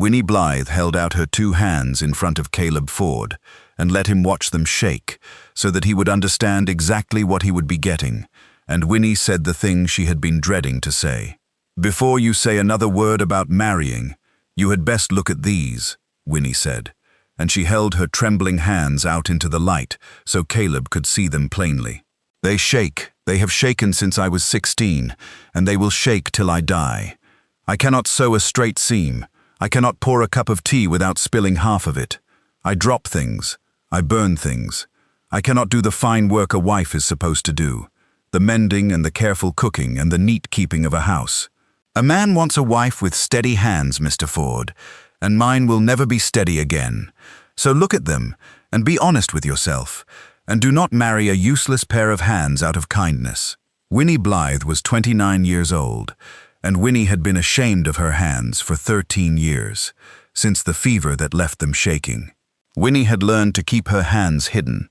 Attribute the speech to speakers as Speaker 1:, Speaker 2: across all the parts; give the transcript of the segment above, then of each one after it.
Speaker 1: Winnie Blythe held out her 2 hands in front of Caleb Ford and let him watch them shake so that he would understand exactly what he would be getting, and Winnie said the thing she had been dreading to say. "Before you say another word about marrying, you had best look at these," Winnie said, and she held her trembling hands out into the light so Caleb could see them plainly. "They shake. They have shaken since I was 16, and they will shake till I die. I cannot sew a straight seam. I cannot pour a cup of tea without spilling half of it. I drop things. I burn things. I cannot do the fine work a wife is supposed to do, the mending and the careful cooking and the neat keeping of a house. A man wants a wife with steady hands, Mr. Ford, and mine will never be steady again. So look at them and be honest with yourself, and do not marry a useless pair of hands out of kindness." Winnie Blythe was 29 years old, and Winnie had been ashamed of her hands for 13 years, since the fever that left them shaking. Winnie had learned to keep her hands hidden,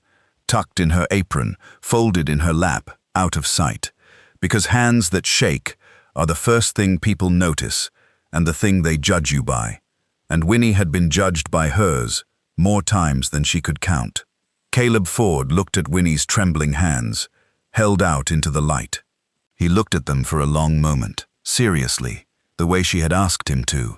Speaker 1: tucked in her apron, folded in her lap, out of sight, because hands that shake are the first thing people notice and the thing they judge you by, and Winnie had been judged by hers more times than she could count. Caleb Ford looked at Winnie's trembling hands, held out into the light. He looked at them for a long moment, seriously, the way she had asked him to,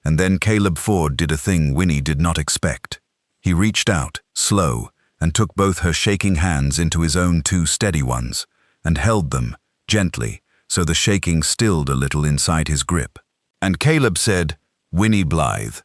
Speaker 1: and then Caleb Ford did a thing Winnie did not expect. He reached out, slow, and took both her shaking hands into his own 2 steady ones, and held them, gently, so the shaking stilled a little inside his grip. And Caleb said, "Winnie Blythe,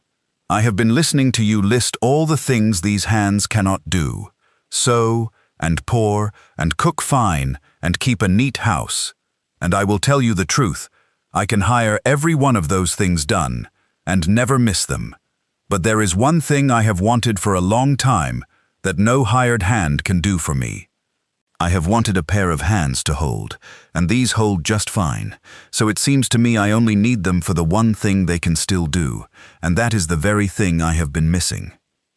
Speaker 1: I have been listening to you list all the things these hands cannot do. Sew, and pour, and cook fine, and keep a neat house. And I will tell you the truth, I can hire every one of those things done, and never miss them. But there is one thing I have wanted for a long time that no hired hand can do for me. I have wanted a pair of hands to hold, and these hold just fine, so it seems to me I only need them for the one thing they can still do, and that is the very thing I have been missing.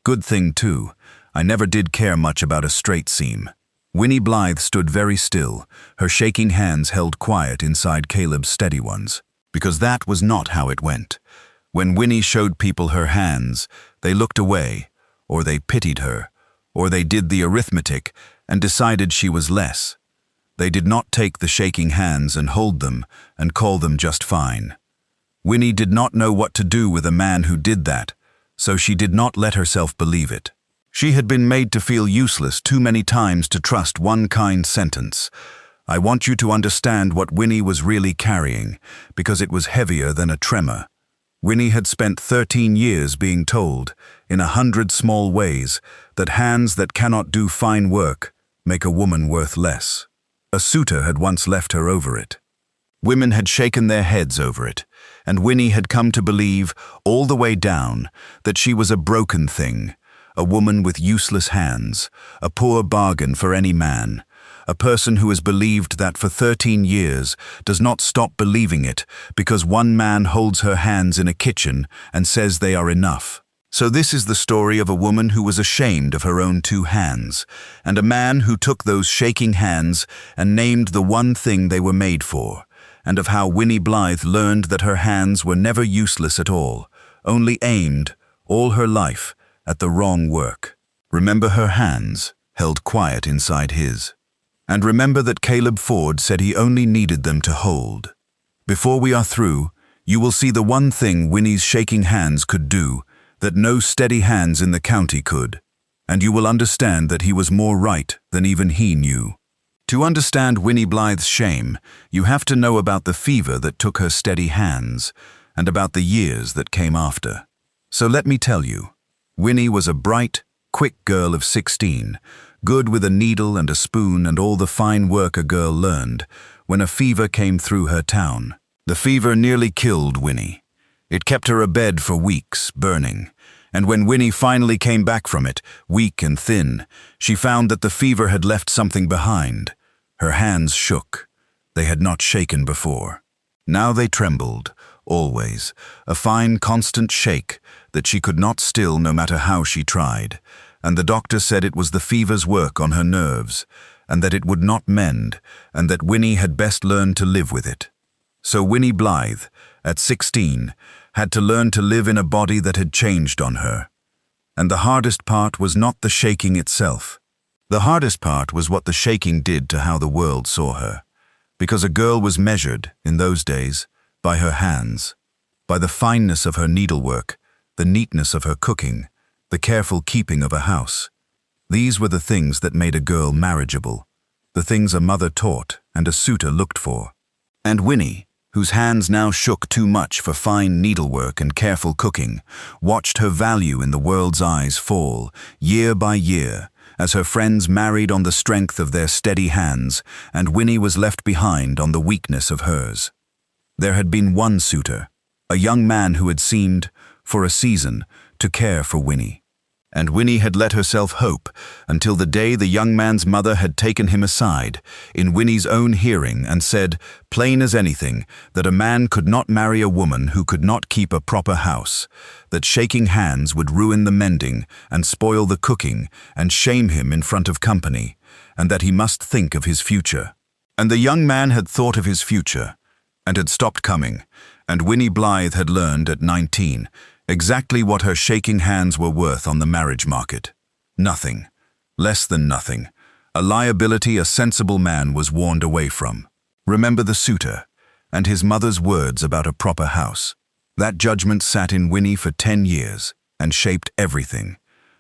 Speaker 1: Good thing, too, I never did care much about a straight seam." Winnie Blythe stood very still, her shaking hands held quiet inside Caleb's steady ones, because that was not how it went. When Winnie showed people her hands, they looked away, or they pitied her, or they did the arithmetic and decided she was less. They did not take the shaking hands and hold them and call them just fine. Winnie did not know what to do with a man who did that, so she did not let herself believe it. She had been made to feel useless too many times to trust one kind sentence. I want you to understand what Winnie was really carrying, because it was heavier than a tremor. Winnie had spent 13 years being told, in 100 small ways, that hands that cannot do fine work make a woman worth less. A suitor had once left her over it. Women had shaken their heads over it, and Winnie had come to believe, all the way down, that she was a broken thing, a woman with useless hands, a poor bargain for any man, a person who has believed that for 13 years does not stop believing it because one man holds her hands in a kitchen and says they are enough. So this is the story of a woman who was ashamed of her own 2 hands, and a man who took those shaking hands and named the one thing they were made for, and of how Winnie Blythe learned that her hands were never useless at all, only aimed, all her life, at the wrong work. Remember her hands, held quiet inside his. And remember that Caleb Ford said he only needed them to hold. Before we are through, you will see the one thing Winnie's shaking hands could do that no steady hands in the county could, and you will understand that he was more right than even he knew. To understand Winnie Blythe's shame, you have to know about the fever that took her steady hands, and about the years that came after. So let me tell you, Winnie was a bright, quick girl of 16, good with a needle and a spoon and all the fine work a girl learned, when a fever came through her town. The fever nearly killed Winnie. It kept her abed for weeks, burning, and when Winnie finally came back from it, weak and thin, she found that the fever had left something behind. Her hands shook. They had not shaken before. Now they trembled, always, a fine, constant shake that she could not still no matter how she tried, and the doctor said it was the fever's work on her nerves, and that it would not mend, and that Winnie had best learn to live with it. So Winnie Blythe, at 16, had to learn to live in a body that had changed on her. And the hardest part was not the shaking itself. The hardest part was what the shaking did to how the world saw her. Because a girl was measured, in those days, by her hands, by the fineness of her needlework, the neatness of her cooking, the careful keeping of a house. These were the things that made a girl marriageable, the things a mother taught and a suitor looked for. And Winnie, whose hands now shook too much for fine needlework and careful cooking, watched her value in the world's eyes fall, year by year, as her friends married on the strength of their steady hands, and Winnie was left behind on the weakness of hers. There had been one suitor, a young man who had seemed, for a season, to care for Winnie. And Winnie had let herself hope until the day the young man's mother had taken him aside, in Winnie's own hearing, and said, plain as anything, that a man could not marry a woman who could not keep a proper house, that shaking hands would ruin the mending and spoil the cooking and shame him in front of company, and that he must think of his future. And the young man had thought of his future, and had stopped coming, and Winnie Blythe had learned at 19 exactly what her shaking hands were worth on the marriage market. Nothing. Less than nothing. A liability a sensible man was warned away from. Remember the suitor, and his mother's words about a proper house. That judgment sat in Winnie for 10 years, and shaped everything,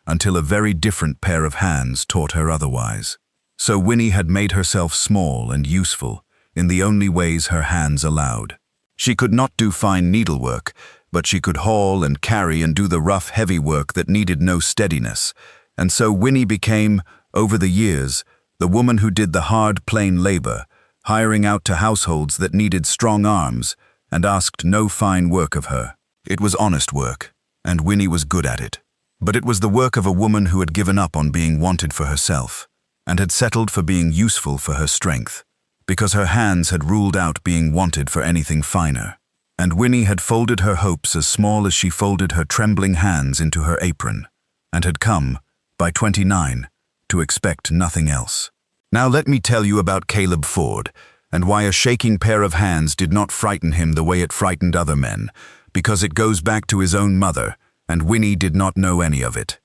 Speaker 1: until a very different pair of hands taught her otherwise. So Winnie had made herself small and useful, in the only ways her hands allowed. She could not do fine needlework, but she could haul and carry and do the rough, heavy work that needed no steadiness, and so Winnie became, over the years, the woman who did the hard, plain labor, hiring out to households that needed strong arms and asked no fine work of her. It was honest work, and Winnie was good at it. But it was the work of a woman who had given up on being wanted for herself, and had settled for being useful for her strength, because her hands had ruled out being wanted for anything finer. And Winnie had folded her hopes as small as she folded her trembling hands into her apron, and had come, by 29, to expect nothing else. Now let me tell you about Caleb Ford, and why a shaking pair of hands did not frighten him the way it frightened other men, because it goes back to his own mother, and Winnie did not know any of it.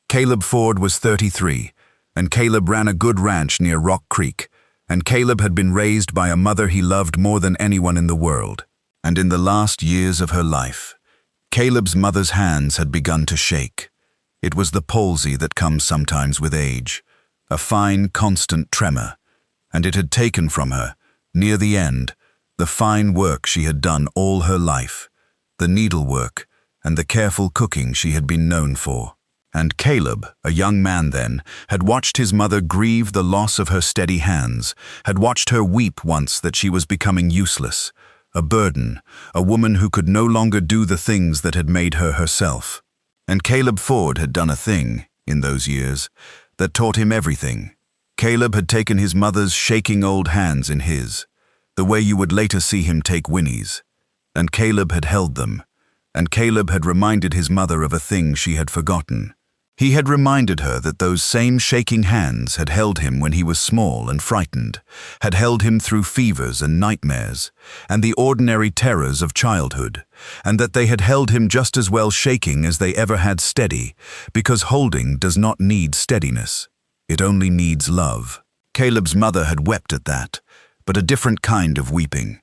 Speaker 1: Caleb Ford was 33, and Caleb ran a good ranch near Rock Creek, and Caleb had been raised by a mother he loved more than anyone in the world. And in the last years of her life, Caleb's mother's hands had begun to shake. It was the palsy that comes sometimes with age, a fine, constant tremor, and it had taken from her, near the end, the fine work she had done all her life, the needlework and the careful cooking she had been known for. And Caleb, a young man then, had watched his mother grieve the loss of her steady hands, had watched her weep once that she was becoming useless, a burden, a woman who could no longer do the things that had made her herself. And Caleb Ford had done a thing, in those years, that taught him everything. Caleb had taken his mother's shaking old hands in his, the way you would later see him take Winnie's. And Caleb had held them, and Caleb had reminded his mother of a thing she had forgotten. He had reminded her that those same shaking hands had held him when he was small and frightened, had held him through fevers and nightmares, and the ordinary terrors of childhood, and that they had held him just as well shaking as they ever had steady, because holding does not need steadiness. It only needs love. Caleb's mother had wept at that, but a different kind of weeping.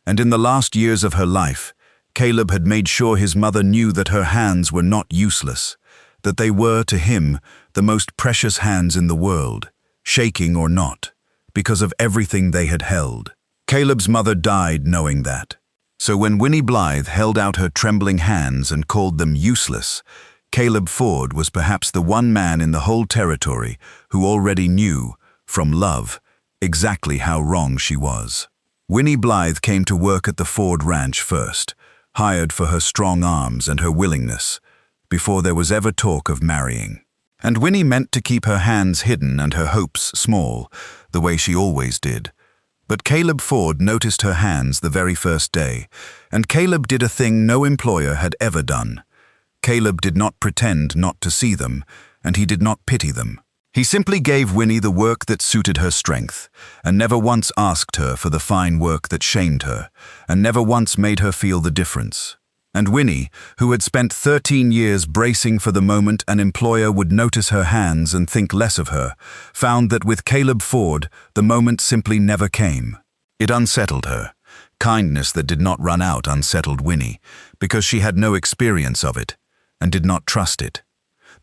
Speaker 1: And in the last years of her life, Caleb had made sure his mother knew that her hands were not useless, that they were, to him, the most precious hands in the world, shaking or not, because of everything they had held. Caleb's mother died knowing that. So when Winnie Blythe held out her trembling hands and called them useless, Caleb Ford was perhaps the one man in the whole territory who already knew, from love, exactly how wrong she was. Winnie Blythe came to work at the Ford Ranch first, hired for her strong arms and her willingness, before there was ever talk of marrying. And Winnie meant to keep her hands hidden and her hopes small, the way she always did. But Caleb Ford noticed her hands the very first day, and Caleb did a thing no employer had ever done. Caleb did not pretend not to see them, and he did not pity them. He simply gave Winnie the work that suited her strength, and never once asked her for the fine work that shamed her, and never once made her feel the difference. And Winnie, who had spent 13 years bracing for the moment an employer would notice her hands and think less of her, found that with Caleb Ford, the moment simply never came. It unsettled her. Kindness that did not run out unsettled Winnie, because she had no experience of it, and did not trust it.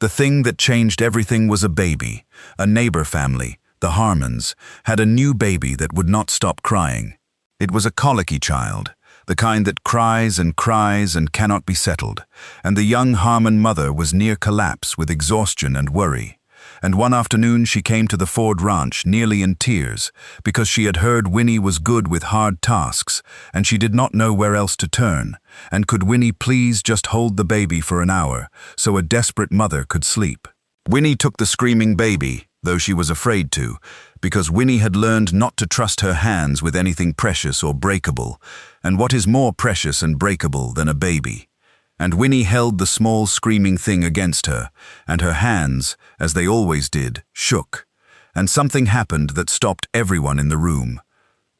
Speaker 1: The thing that changed everything was a baby. A neighbor family, the Harmons, had a new baby that would not stop crying. It was a colicky child, the kind that cries and cannot be settled, and the young Harmon mother was near collapse with exhaustion and worry. And one afternoon she came to the Ford ranch nearly in tears, because she had heard Winnie was good with hard tasks, and she did not know where else to turn, and could Winnie please just hold the baby for an hour, so a desperate mother could sleep. Winnie took the screaming baby, though she was afraid to, because Winnie had learned not to trust her hands with anything precious or breakable, and what is more precious and breakable than a baby? And Winnie held the small screaming thing against her, and her hands, as they always did, shook. And something happened that stopped everyone in the room.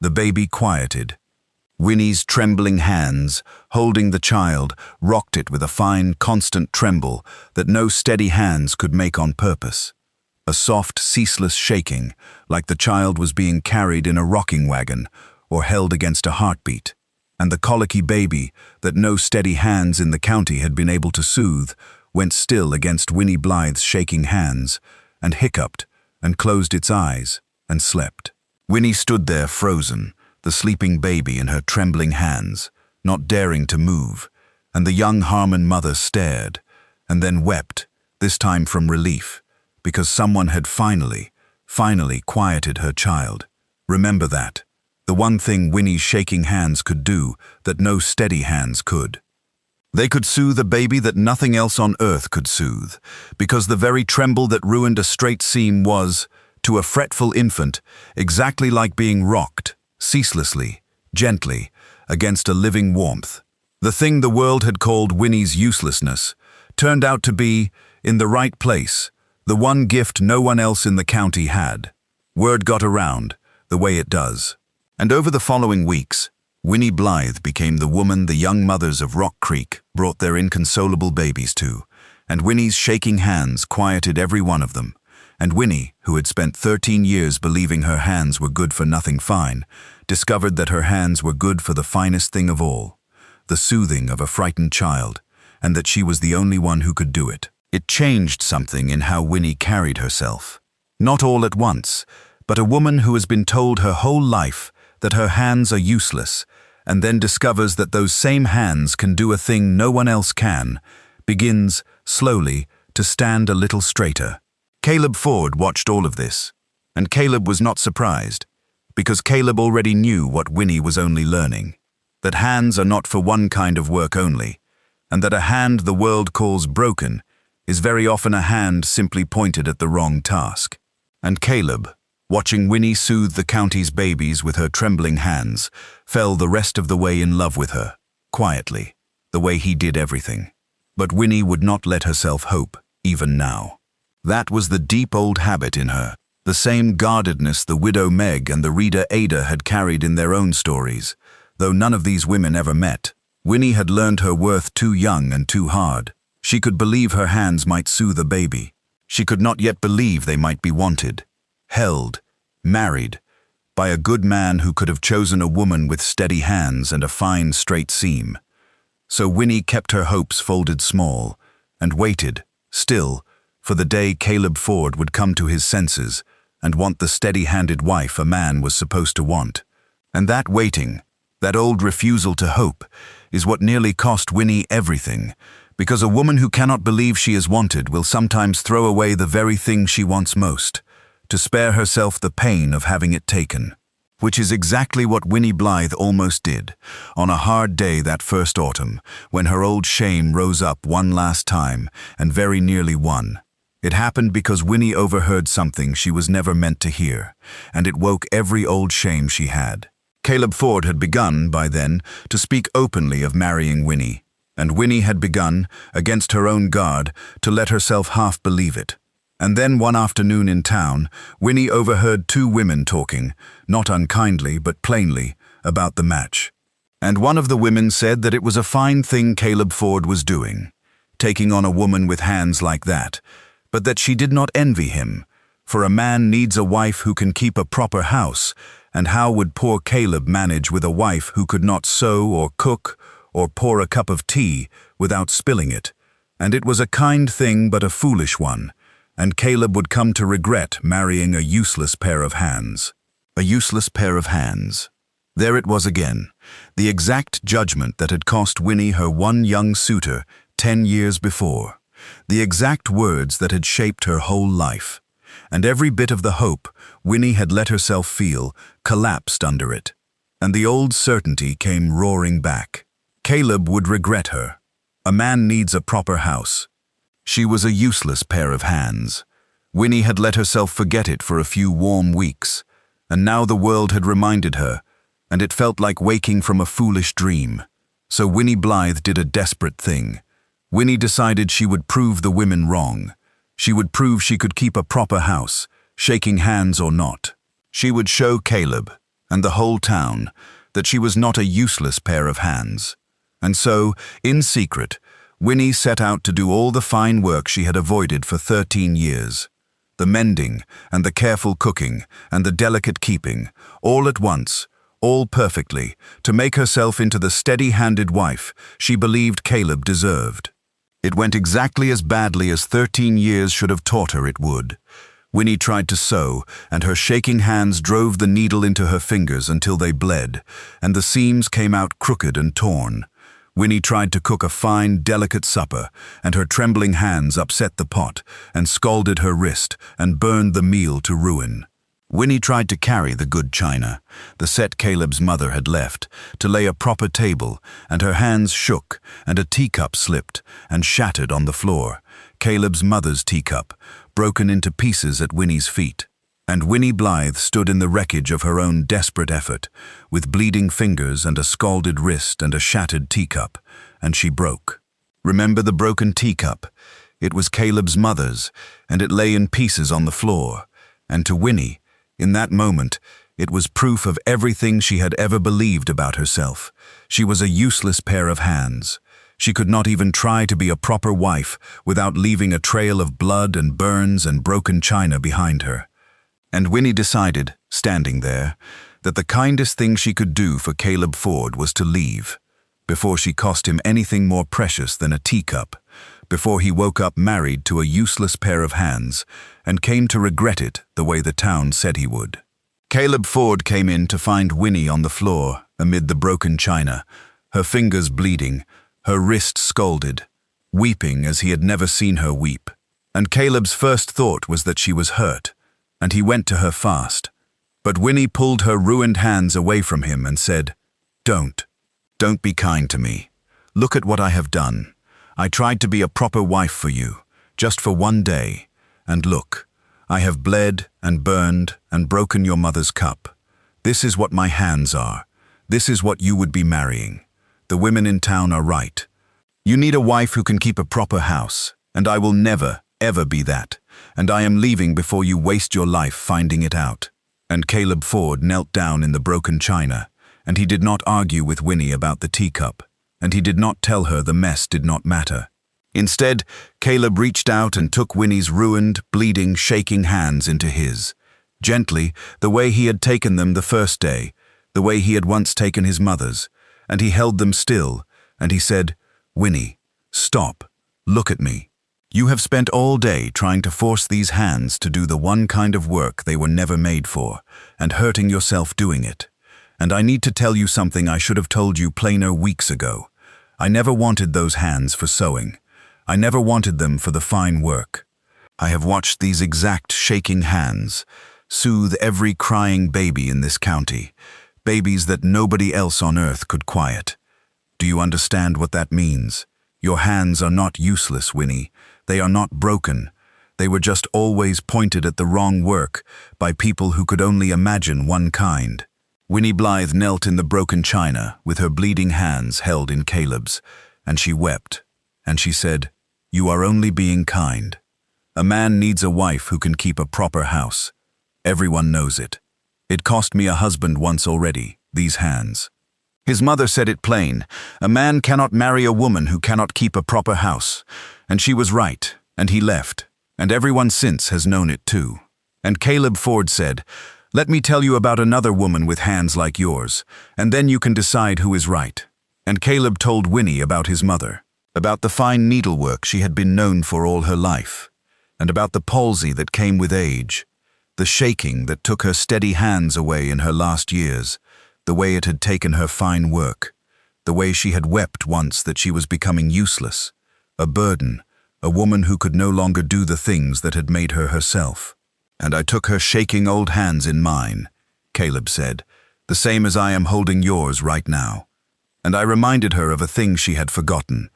Speaker 1: The baby quieted. Winnie's trembling hands, holding the child, rocked it with a fine, constant tremble that no steady hands could make on purpose. A soft, ceaseless shaking, like the child was being carried in a rocking wagon or held against a heartbeat. And the colicky baby, that no steady hands in the county had been able to soothe, went still against Winnie Blythe's shaking hands, and hiccuped, and closed its eyes, and slept. Winnie stood there frozen, the sleeping baby in her trembling hands, not daring to move, and the young Harmon mother stared, and then wept, this time from relief, because someone had finally quieted her child. Remember that. The one thing Winnie's shaking hands could do that no steady hands could. They could soothe a baby that nothing else on earth could soothe, because the very tremble that ruined a straight seam was, to a fretful infant, exactly like being rocked, ceaselessly, gently, against a living warmth. The thing the world had called Winnie's uselessness turned out to be, in the right place, the one gift no one else in the county had. Word got around, the way it does. And over the following weeks, Winnie Blythe became the woman the young mothers of Rock Creek brought their inconsolable babies to, and Winnie's shaking hands quieted every one of them. And Winnie, who had spent 13 years believing her hands were good for nothing fine, discovered that her hands were good for the finest thing of all, the soothing of a frightened child, and that she was the only one who could do it. It changed something in how Winnie carried herself. Not all at once, but a woman who has been told her whole life that her hands are useless, and then discovers that those same hands can do a thing no one else can, begins, slowly, to stand a little straighter. Caleb Ford watched all of this, and Caleb was not surprised, because Caleb already knew what Winnie was only learning, that hands are not for one kind of work only, and that a hand the world calls broken is very often a hand simply pointed at the wrong task. And Caleb, watching Winnie soothe the county's babies with her trembling hands, fell the rest of the way in love with her, quietly, the way he did everything. But Winnie would not let herself hope, even now. That was the deep old habit in her, the same guardedness the widow Meg and the reader Ada had carried in their own stories. Though none of these women ever met, Winnie had learned her worth too young and too hard. She could believe her hands might soothe a baby. She could not yet believe they might be wanted, held, married, by a good man who could have chosen a woman with steady hands and a fine straight seam. So Winnie kept her hopes folded small, and waited, still, for the day Caleb Ford would come to his senses and want the steady-handed wife a man was supposed to want. And that waiting, that old refusal to hope, is what nearly cost Winnie everything, because a woman who cannot believe she is wanted will sometimes throw away the very thing she wants most, to spare herself the pain of having it taken. Which is exactly what Winnie Blythe almost did, on a hard day that first autumn, when her old shame rose up one last time, and very nearly won. It happened because Winnie overheard something she was never meant to hear, and it woke every old shame she had. Caleb Ford had begun, by then, to speak openly of marrying Winnie, and Winnie had begun, against her own guard, to let herself half believe it. And then one afternoon in town, Winnie overheard two women talking, not unkindly but plainly, about the match. And one of the women said that it was a fine thing Caleb Ford was doing, taking on a woman with hands like that, but that she did not envy him, for a man needs a wife who can keep a proper house, and how would poor Caleb manage with a wife who could not sew or cook or pour a cup of tea without spilling it? And it was a kind thing but a foolish one, and Caleb would come to regret marrying a useless pair of hands. A useless pair of hands. There it was again, the exact judgment that had cost Winnie her one young suitor 10 years before, the exact words that had shaped her whole life. And every bit of the hope Winnie had let herself feel collapsed under it, and the old certainty came roaring back. Caleb would regret her. A man needs a proper house. She was a useless pair of hands. Winnie had let herself forget it for a few warm weeks, and now the world had reminded her, and it felt like waking from a foolish dream. So Winnie Blythe did a desperate thing. Winnie decided she would prove the women wrong. She would prove she could keep a proper house, shaking hands or not. She would show Caleb, and the whole town, that she was not a useless pair of hands. And so, in secret, Winnie set out to do all the fine work she had avoided for 13 years. The mending, and the careful cooking, and the delicate keeping, all at once, all perfectly, to make herself into the steady-handed wife she believed Caleb deserved. It went exactly as badly as 13 years should have taught her it would. Winnie tried to sew, and her shaking hands drove the needle into her fingers until they bled, and the seams came out crooked and torn. Winnie tried to cook a fine, delicate supper, and her trembling hands upset the pot, and scalded her wrist, and burned the meal to ruin. Winnie tried to carry the good china, the set Caleb's mother had left, to lay a proper table, and her hands shook, and a teacup slipped, and shattered on the floor, Caleb's mother's teacup, broken into pieces at Winnie's feet. And Winnie Blythe stood in the wreckage of her own desperate effort, with bleeding fingers and a scalded wrist and a shattered teacup, and she broke. Remember the broken teacup? It was Caleb's mother's, and it lay in pieces on the floor, and to Winnie, in that moment, it was proof of everything she had ever believed about herself. She was a useless pair of hands. She could not even try to be a proper wife without leaving a trail of blood and burns and broken china behind her. And Winnie decided, standing there, that the kindest thing she could do for Caleb Ford was to leave, before she cost him anything more precious than a teacup, before he woke up married to a useless pair of hands, and came to regret it the way the town said he would. Caleb Ford came in to find Winnie on the floor amid the broken china, her fingers bleeding, her wrist scalded, weeping as he had never seen her weep. And Caleb's first thought was that she was hurt, and he went to her fast. But Winnie pulled her ruined hands away from him and said, "Don't be kind to me. Look at what I have done. I tried to be a proper wife for you, just for one day, and look, I have bled and burned and broken your mother's cup. This is what my hands are. This is what you would be marrying. The women in town are right. You need a wife who can keep a proper house, and I will never, ever be that, and I am leaving before you waste your life finding it out." And Caleb Ford knelt down in the broken china, and he did not argue with Winnie about the teacup, and he did not tell her the mess did not matter. Instead, Caleb reached out and took Winnie's ruined, bleeding, shaking hands into his, gently, the way he had taken them the first day, the way he had once taken his mother's, and he held them still, and he said, "Winnie, stop, look at me. You have spent all day trying to force these hands to do the one kind of work they were never made for, and hurting yourself doing it. And I need to tell you something I should have told you plainer weeks ago. I never wanted those hands for sewing. I never wanted them for the fine work. I have watched these exact shaking hands soothe every crying baby in this county, babies that nobody else on earth could quiet. Do you understand what that means? Your hands are not useless, Winnie. They are not broken. They were just always pointed at the wrong work by people who could only imagine one kind." Winnie Blythe knelt in the broken china with her bleeding hands held in Caleb's, and she wept, and she said, "You are only being kind. A man needs a wife who can keep a proper house. Everyone knows it. It cost me a husband once already, these hands. His mother said it plain. A man cannot marry a woman who cannot keep a proper house. And she was right, and he left. And everyone since has known it too. And Caleb Ford said, "Let me tell you about another woman with hands like yours, and then you can decide who is right." And Caleb told Winnie about his mother, about the fine needlework she had been known for all her life, and about the palsy that came with age, the shaking that took her steady hands away in her last years, the way it had taken her fine work, the way she had wept once that she was becoming useless, a burden, a woman who could no longer do the things that had made her herself. And I took her shaking old hands in mine, Caleb said, the same as I am holding yours right now. And I reminded her of a thing she had forgotten.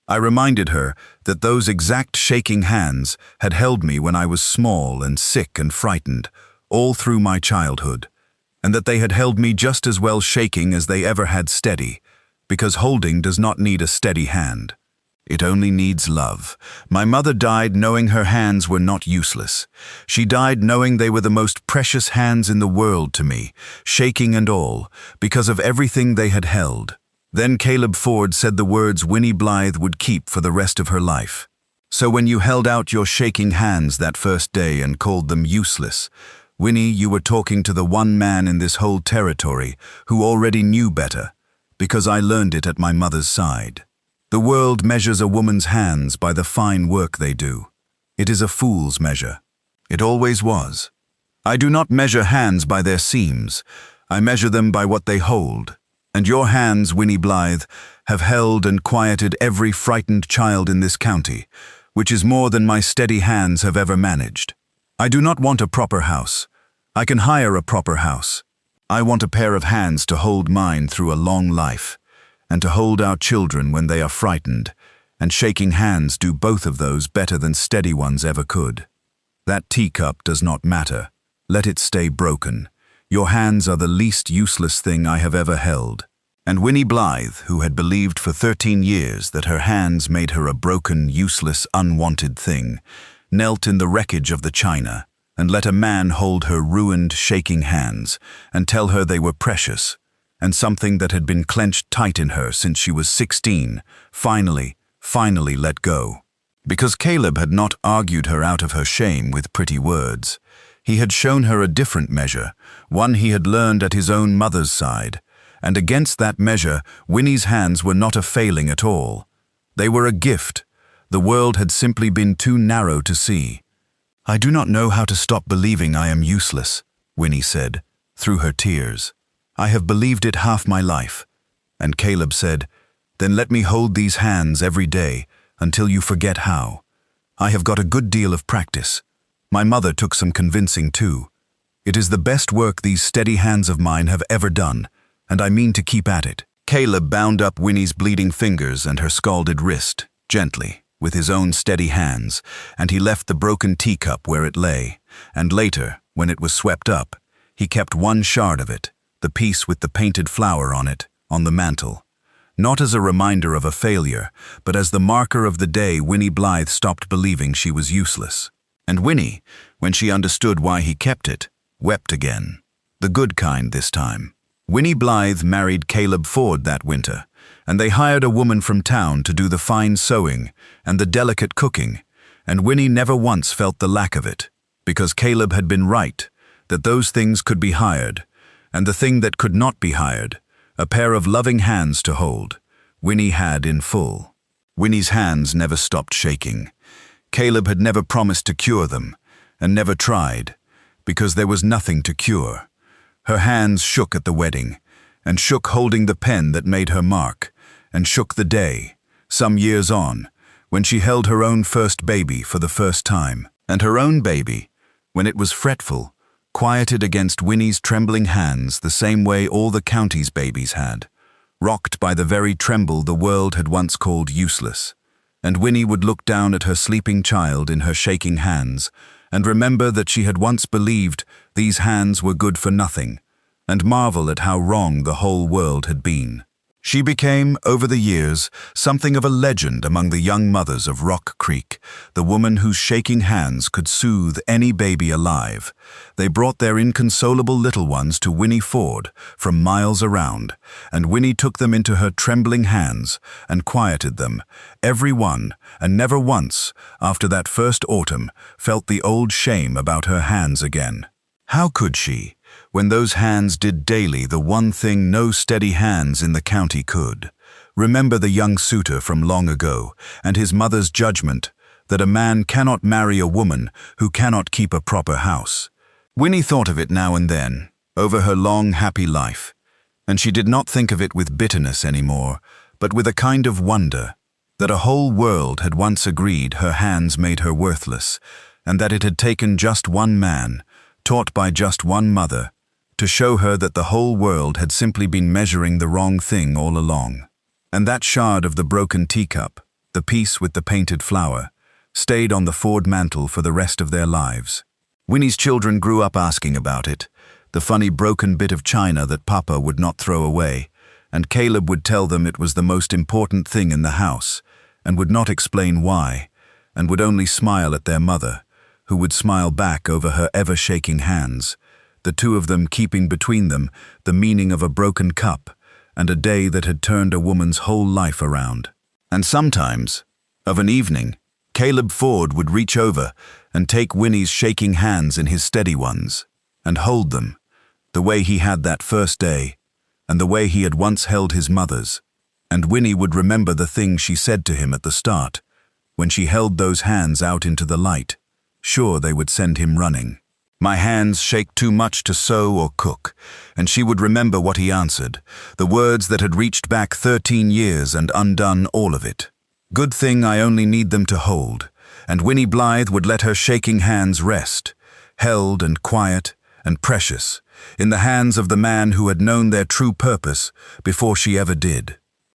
Speaker 1: I reminded her that those exact shaking hands had held me when I was small and sick and frightened, all through my childhood, and that they had held me just as well shaking as they ever had steady, because holding does not need a steady hand. It only needs love. My mother died knowing her hands were not useless. She died knowing they were the most precious hands in the world to me, shaking and all, because of everything they had held. Then Caleb Ford said the words Winnie Blythe would keep for the rest of her life. So when you held out your shaking hands that first day and called them useless, Winnie, you were talking to the one man in this whole territory who already knew better, because I learned it at my mother's side. The world measures a woman's hands by the fine work they do. It is a fool's measure. It always was. I do not measure hands by their seams. I measure them by what they hold. And your hands, Winnie Blythe, have held and quieted every frightened child in this county, which is more than my steady hands have ever managed. I do not want a proper house. I can hire a proper house. I want a pair of hands to hold mine through a long life, and to hold our children when they are frightened, and shaking hands do both of those better than steady ones ever could. That teacup does not matter. Let it stay broken. Your hands are the least useless thing I have ever held. And Winnie Blythe, who had believed for 13 years that her hands made her a broken, useless, unwanted thing, knelt in the wreckage of the china and let a man hold her ruined, shaking hands and tell her they were precious, and something that had been clenched tight in her since she was 16, finally let go. Because Caleb had not argued her out of her shame with pretty words. He had shown her a different measure, one he had learned at his own mother's side, and against that measure, Winnie's hands were not a failing at all. They were a gift. The world had simply been too narrow to see. "I do not know how to stop believing I am useless," Winnie said, through her tears. "I have believed it half my life." And Caleb said, "Then let me hold these hands every day until you forget how. I have got a good deal of practice. My mother took some convincing too. It is the best work these steady hands of mine have ever done, and I mean to keep at it." Caleb bound up Winnie's bleeding fingers and her scalded wrist, gently, with his own steady hands, and he left the broken teacup where it lay, and later, when it was swept up, he kept one shard of it, the piece with the painted flower on it, on the mantel. Not as a reminder of a failure, but as the marker of the day Winnie Blythe stopped believing she was useless. And Winnie, when she understood why he kept it, wept again. The good kind this time. Winnie Blythe married Caleb Ford that winter, and they hired a woman from town to do the fine sewing and the delicate cooking, and Winnie never once felt the lack of it, because Caleb had been right, that those things could be hired, and the thing that could not be hired, a pair of loving hands to hold, Winnie had in full. Winnie's hands never stopped shaking. Caleb had never promised to cure them, and never tried, because there was nothing to cure. Her hands shook at the wedding, and shook holding the pen that made her mark, and shook the day, some years on, when she held her own first baby for the first time, and her own baby, when it was fretful, quieted against Winnie's trembling hands the same way all the county's babies had, rocked by the very tremble the world had once called useless. And Winnie would look down at her sleeping child in her shaking hands and remember that she had once believed these hands were good for nothing, and marvel at how wrong the whole world had been. She became, over the years, something of a legend among the young mothers of Rock Creek, the woman whose shaking hands could soothe any baby alive. They brought their inconsolable little ones to Winnie Ford from miles around, and Winnie took them into her trembling hands and quieted them, every one, and never once, after that first autumn, felt the old shame about her hands again. How could she, when those hands did daily the one thing no steady hands in the county could? Remember the young suitor from long ago, and his mother's judgment that a man cannot marry a woman who cannot keep a proper house. Winnie thought of it now and then, over her long, happy life, and she did not think of it with bitterness anymore, but with a kind of wonder that a whole world had once agreed her hands made her worthless, and that it had taken just one man, taught by just one mother, to show her that the whole world had simply been measuring the wrong thing all along. And that shard of the broken teacup, the piece with the painted flower, stayed on the Ford mantel for the rest of their lives. Winnie's children grew up asking about it, the funny broken bit of china that Papa would not throw away, and Caleb would tell them it was the most important thing in the house, and would not explain why, and would only smile at their mother, who would smile back over her ever-shaking hands, the two of them keeping between them the meaning of a broken cup and a day that had turned a woman's whole life around. And sometimes, of an evening, Caleb Ford would reach over and take Winnie's shaking hands in his steady ones, and hold them, the way he had that first day, and the way he had once held his mother's, and Winnie would remember the thing she said to him at the start, when she held those hands out into the light. Sure, they would send him running. My hands shake too much to sew or cook, and she would remember what he answered, the words that had reached back 13 years and undone all of it. Good thing I only need them to hold, and Winnie Blythe would let her shaking hands rest, held and quiet and precious, in the hands of the man who had known their true purpose before she ever did.